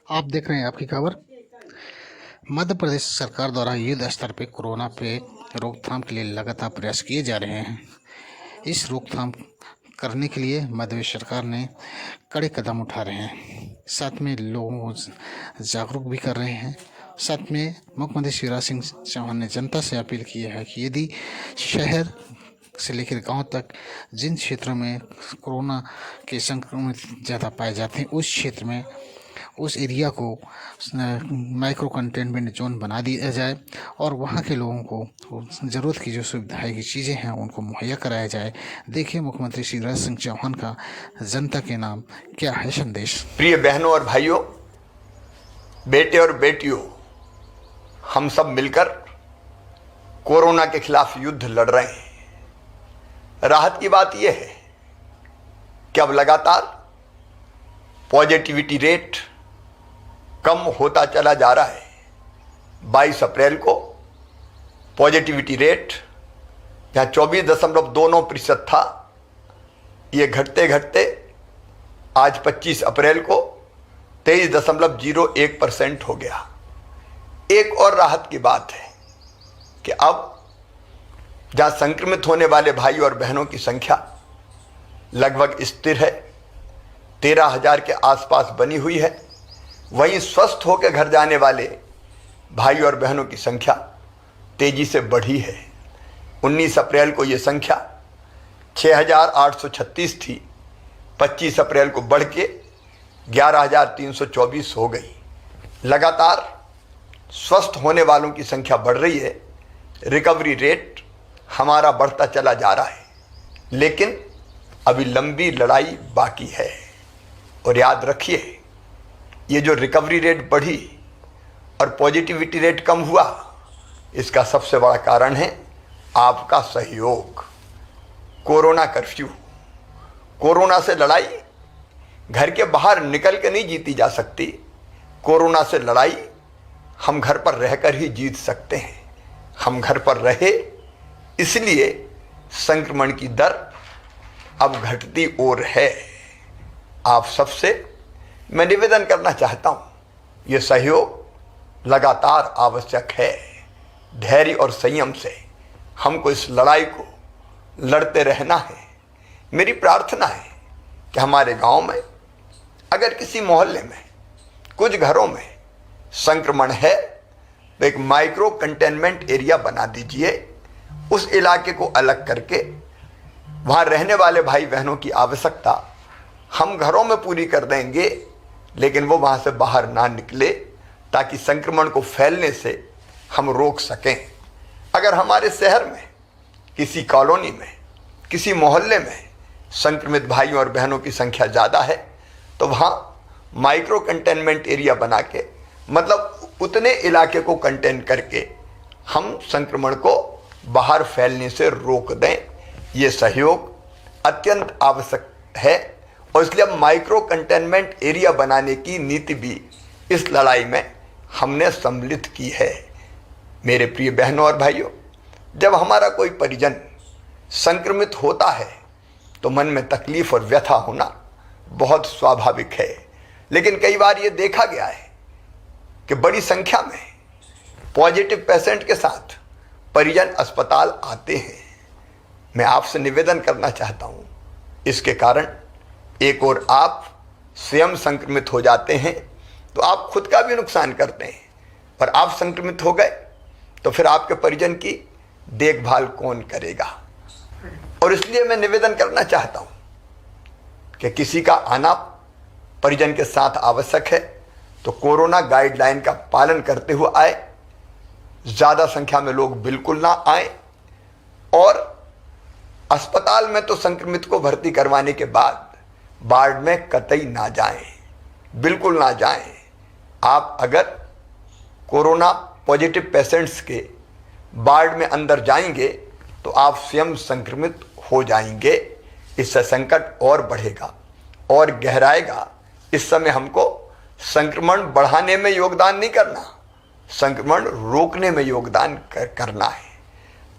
आप देख रहे हैं आपकी खबर। मध्य प्रदेश सरकार द्वारा युद्ध स्तर पे कोरोना पे रोकथाम के लिए लगातार प्रयास किए जा रहे हैं। इस रोकथाम करने के लिए मध्य प्रदेश सरकार ने कड़े कदम उठा रहे हैं, साथ में लोगों को जागरूक भी कर रहे हैं। साथ में मुख्यमंत्री शिवराज सिंह चौहान ने जनता से अपील की है कि यदि शहर से लेकर गांव तक जिन क्षेत्रों में कोरोना के संक्रमित ज़्यादा पाए जाते हैं, उस क्षेत्र में उस एरिया को माइक्रो कंटेनमेंट जोन बना दिया जाए और वहाँ के लोगों को ज़रूरत की जो सुविधाएं की चीज़ें हैं उनको मुहैया कराया जाए। देखिए मुख्यमंत्री शिवराज सिंह चौहान का जनता के नाम क्या है संदेश। प्रिय बहनों और भाइयों, बेटे और बेटियों, हम सब मिलकर कोरोना के खिलाफ युद्ध लड़ रहे हैं। राहत की बात यह है कि अब लगातार पॉजिटिविटी रेट कम होता चला जा रहा है। 22 अप्रैल को पॉजिटिविटी रेट जहाँ 24.29% था, ये घटते घटते आज 25 अप्रैल को 23.01% हो गया। एक और राहत की बात है कि अब जहाँ संक्रमित होने वाले भाई और बहनों की संख्या लगभग स्थिर है, 13,000 के आसपास बनी हुई है, वहीं स्वस्थ होकर घर जाने वाले भाई और बहनों की संख्या तेजी से बढ़ी है। 19 अप्रैल को ये संख्या 6,836 थी, 25 अप्रैल को बढ़ के 11,324 हो गई। लगातार स्वस्थ होने वालों की संख्या बढ़ रही है, रिकवरी रेट हमारा बढ़ता चला जा रहा है, लेकिन अभी लंबी लड़ाई बाकी है। और याद रखिए, ये जो रिकवरी रेट बढ़ी और पॉजिटिविटी रेट कम हुआ, इसका सबसे बड़ा कारण है आपका सहयोग। कोरोना कर्फ्यू, कोरोना से लड़ाई घर के बाहर निकल के नहीं जीती जा सकती। कोरोना से लड़ाई हम घर पर रहकर ही जीत सकते हैं। हम घर पर रहे, इसलिए संक्रमण की दर अब घटती और है। आप सबसे मैं निवेदन करना चाहता हूँ, ये सहयोग लगातार आवश्यक है। धैर्य और संयम से हमको इस लड़ाई को लड़ते रहना है। मेरी प्रार्थना है कि हमारे गांव में अगर किसी मोहल्ले में कुछ घरों में संक्रमण है तो एक माइक्रो कंटेनमेंट एरिया बना दीजिए। उस इलाके को अलग करके वहाँ रहने वाले भाई बहनों की आवश्यकता हम घरों में पूरी कर देंगे, लेकिन वो वहाँ से बाहर ना निकले, ताकि संक्रमण को फैलने से हम रोक सकें। अगर हमारे शहर में किसी कॉलोनी में, किसी मोहल्ले में संक्रमित भाइयों और बहनों की संख्या ज़्यादा है तो वहाँ माइक्रो कंटेनमेंट एरिया बना के, मतलब उतने इलाके को कंटेन करके हम संक्रमण को बाहर फैलने से रोक दें। ये सहयोग अत्यंत आवश्यक है और इसलिए अब माइक्रो कंटेनमेंट एरिया बनाने की नीति भी इस लड़ाई में हमने सम्मिलित की है। मेरे प्रिय बहनों और भाइयों, जब हमारा कोई परिजन संक्रमित होता है तो मन में तकलीफ और व्यथा होना बहुत स्वाभाविक है, लेकिन कई बार ये देखा गया है कि बड़ी संख्या में पॉजिटिव पेशेंट के साथ परिजन अस्पताल आते हैं। मैं आपसे निवेदन करना चाहता हूँ, इसके कारण एक और आप स्वयं संक्रमित हो जाते हैं तो आप खुद का भी नुकसान करते हैं, पर आप संक्रमित हो गए तो फिर आपके परिजन की देखभाल कौन करेगा। और इसलिए मैं निवेदन करना चाहता हूँ कि किसी का आना परिजन के साथ आवश्यक है तो कोरोना गाइडलाइन का पालन करते हुए आए। ज़्यादा संख्या में लोग बिल्कुल ना आए और अस्पताल में तो संक्रमित को भर्ती करवाने के बाद वार्ड में कतई ना जाएं, बिल्कुल ना जाएं। आप अगर कोरोना पॉजिटिव पेशेंट्स के वार्ड में अंदर जाएंगे तो आप स्वयं संक्रमित हो जाएंगे। इससे संकट और बढ़ेगा और गहराएगा। इस समय हमको संक्रमण बढ़ाने में योगदान नहीं करना, संक्रमण रोकने में योगदान करना है।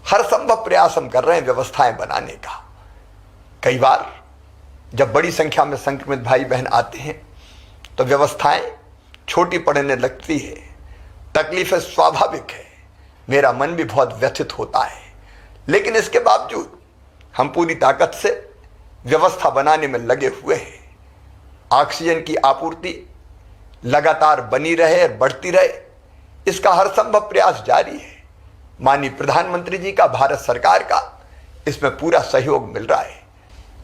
हर संभव प्रयास हम कर रहे हैं व्यवस्थाएं बनाने का। कई बार जब बड़ी संख्या में संक्रमित भाई बहन आते हैं तो व्यवस्थाएं छोटी पड़ने लगती है, तकलीफें स्वाभाविक है, मेरा मन भी बहुत व्यथित होता है, लेकिन इसके बावजूद हम पूरी ताकत से व्यवस्था बनाने में लगे हुए हैं। ऑक्सीजन की आपूर्ति लगातार बनी रहे, बढ़ती रहे, इसका हर संभव प्रयास जारी है। माननीय प्रधानमंत्री जी का, भारत सरकार का इसमें पूरा सहयोग मिल रहा है।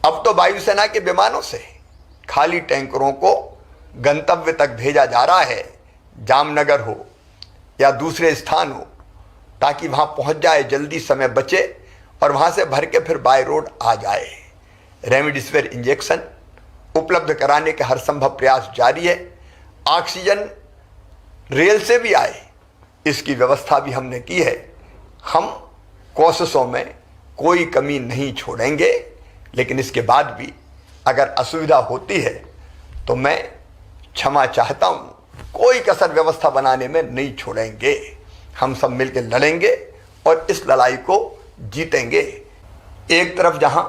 अब तो वायुसेना के विमानों से खाली टैंकरों को गंतव्य तक भेजा जा रहा है, जामनगर हो या दूसरे स्थान हो, ताकि वहां पहुंच जाए, जल्दी समय बचे और वहां से भर के फिर बाय रोड आ जाए। रेमडेसिविर इंजेक्शन उपलब्ध कराने के हर संभव प्रयास जारी है। ऑक्सीजन रेल से भी आए, इसकी व्यवस्था भी हमने की है। हम कोशिशों में कोई कमी नहीं छोड़ेंगे, लेकिन इसके बाद भी अगर असुविधा होती है तो मैं क्षमा चाहता हूं, कोई कसर व्यवस्था बनाने में नहीं छोड़ेंगे। हम सब मिलकर लड़ेंगे और इस लड़ाई को जीतेंगे। एक तरफ जहां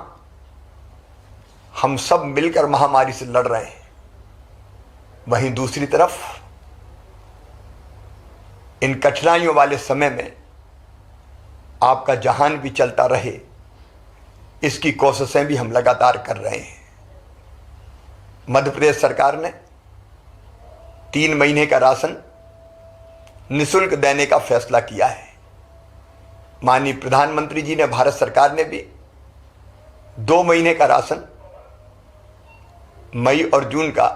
हम सब मिलकर महामारी से लड़ रहे हैं, वहीं दूसरी तरफ इन कठिनाइयों वाले समय में आपका जहान भी चलता रहे, इसकी कोशिशें भी हम लगातार कर रहे हैं। मध्य प्रदेश सरकार ने 3 महीने का राशन निःशुल्क देने का फैसला किया है। माननीय प्रधानमंत्री जी ने, भारत सरकार ने भी 2 महीने का राशन मई और जून का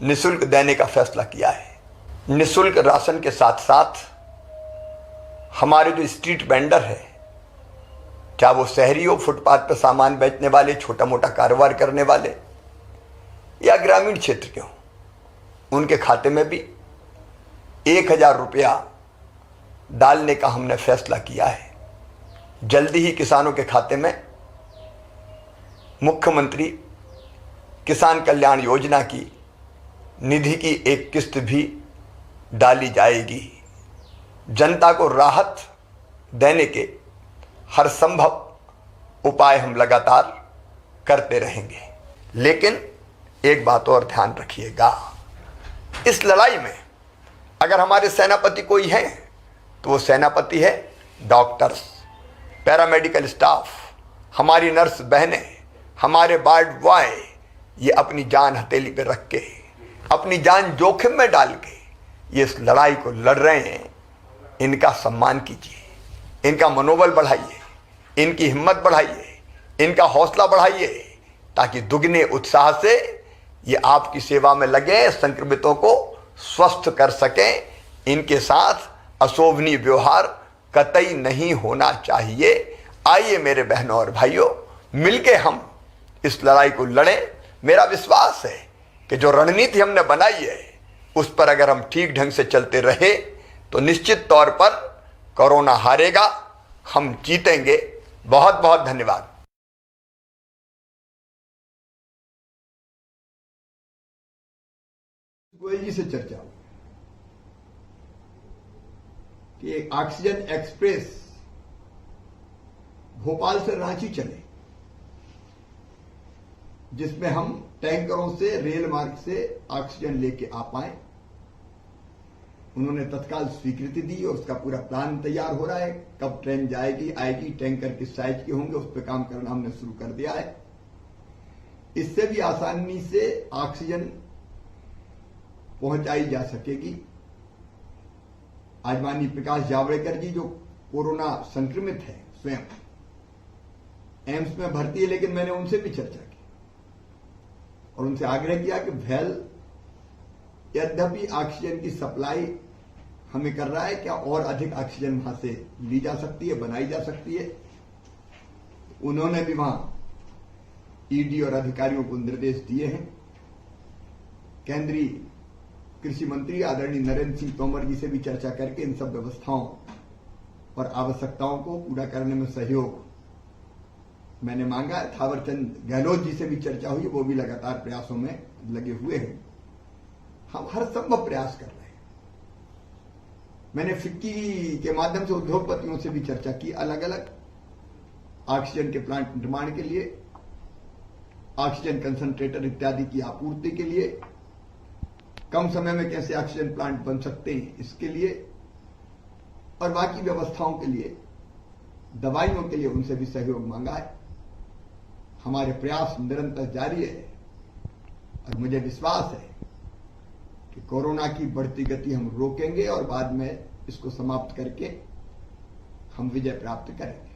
निःशुल्क देने का फैसला किया है। निःशुल्क राशन के साथ साथ हमारे जो स्ट्रीट वेंडर है, क्या वो शहरी हो, फुटपाथ पर सामान बेचने वाले, छोटा मोटा कारोबार करने वाले या ग्रामीण क्षेत्र के हों, उनके खाते में भी 1000 रुपया डालने का हमने फैसला किया है। जल्दी ही किसानों के खाते में मुख्यमंत्री किसान कल्याण योजना की निधि की एक किस्त भी डाली जाएगी। जनता को राहत देने के हर संभव उपाय हम लगातार करते रहेंगे। लेकिन एक बात और ध्यान रखिएगा, इस लड़ाई में अगर हमारे सेनापति कोई हैं तो वो सेनापति है डॉक्टर्स, पैरामेडिकल स्टाफ, हमारी नर्स बहनें, हमारे वार्ड बॉय। ये अपनी जान हथेली पे रख के, अपनी जान जोखिम में डाल के ये इस लड़ाई को लड़ रहे हैं। इनका सम्मान कीजिए, इनका मनोबल बढ़ाइए, इनकी हिम्मत बढ़ाइए, इनका हौसला बढ़ाइए, ताकि दुगने उत्साह से ये आपकी सेवा में लगे, संक्रमितों को स्वस्थ कर सकें। इनके साथ अशोभनीय व्यवहार कतई नहीं होना चाहिए। आइए मेरे बहनों और भाइयों, मिलके हम इस लड़ाई को लड़ें। मेरा विश्वास है कि जो रणनीति हमने बनाई है, उस पर अगर हम ठीक ढंग से चलते रहे तो निश्चित तौर पर कोरोना हारेगा, हम जीतेंगे। बहुत बहुत धन्यवाद। गोयल जी से चर्चा कि एक ऑक्सीजन एक्सप्रेस भोपाल से रांची चले, जिसमें हम टैंकरों से रेल मार्ग से ऑक्सीजन लेके आ पाए। उन्होंने तत्काल स्वीकृति दी और उसका पूरा प्लान तैयार हो रहा है। कब ट्रेन जाएगी, आएगी, टैंकर किस साइज के होंगे, उस पर काम करना हमने शुरू कर दिया है। इससे भी आसानी से ऑक्सीजन पहुंचाई जा सकेगी। आज माननीय प्रकाश जावड़ेकर जी, जो कोरोना संक्रमित है, स्वयं एम्स में भर्ती है, लेकिन मैंने उनसे भी चर्चा की और उनसे आग्रह किया कि वेल, यद्यपि ऑक्सीजन की सप्लाई हमें कर रहा है, क्या और अधिक ऑक्सीजन वहां से ली जा सकती है, बनाई जा सकती है। उन्होंने भी वहां ईडी और अधिकारियों को निर्देश दिए हैं। केंद्रीय कृषि मंत्री आदरणीय नरेंद्र सिंह तोमर जी से भी चर्चा करके इन सब व्यवस्थाओं और आवश्यकताओं को पूरा करने में सहयोग मैंने मांगा। थावरचंद गहलोत जी से भी चर्चा हुई, वो भी लगातार प्रयासों में लगे हुए हैं। हम हर संभव प्रयास कर रहे हैं। मैंने फिक्की के माध्यम से उद्योगपतियों से भी चर्चा की, अलग अलग ऑक्सीजन के प्लांट निर्माण के लिए, ऑक्सीजन कंसंट्रेटर इत्यादि की आपूर्ति के लिए कम समय में कैसे ऑक्सीजन प्लांट बन सकते हैं इसके लिए और बाकी व्यवस्थाओं के लिए, दवाइयों के लिए उनसे भी सहयोग मांगा है। हमारे प्रयास निरंतर जारी है और मुझे विश्वास है कि कोरोना की बढ़ती गति हम रोकेंगे और बाद में इसको समाप्त करके हम विजय प्राप्त करेंगे।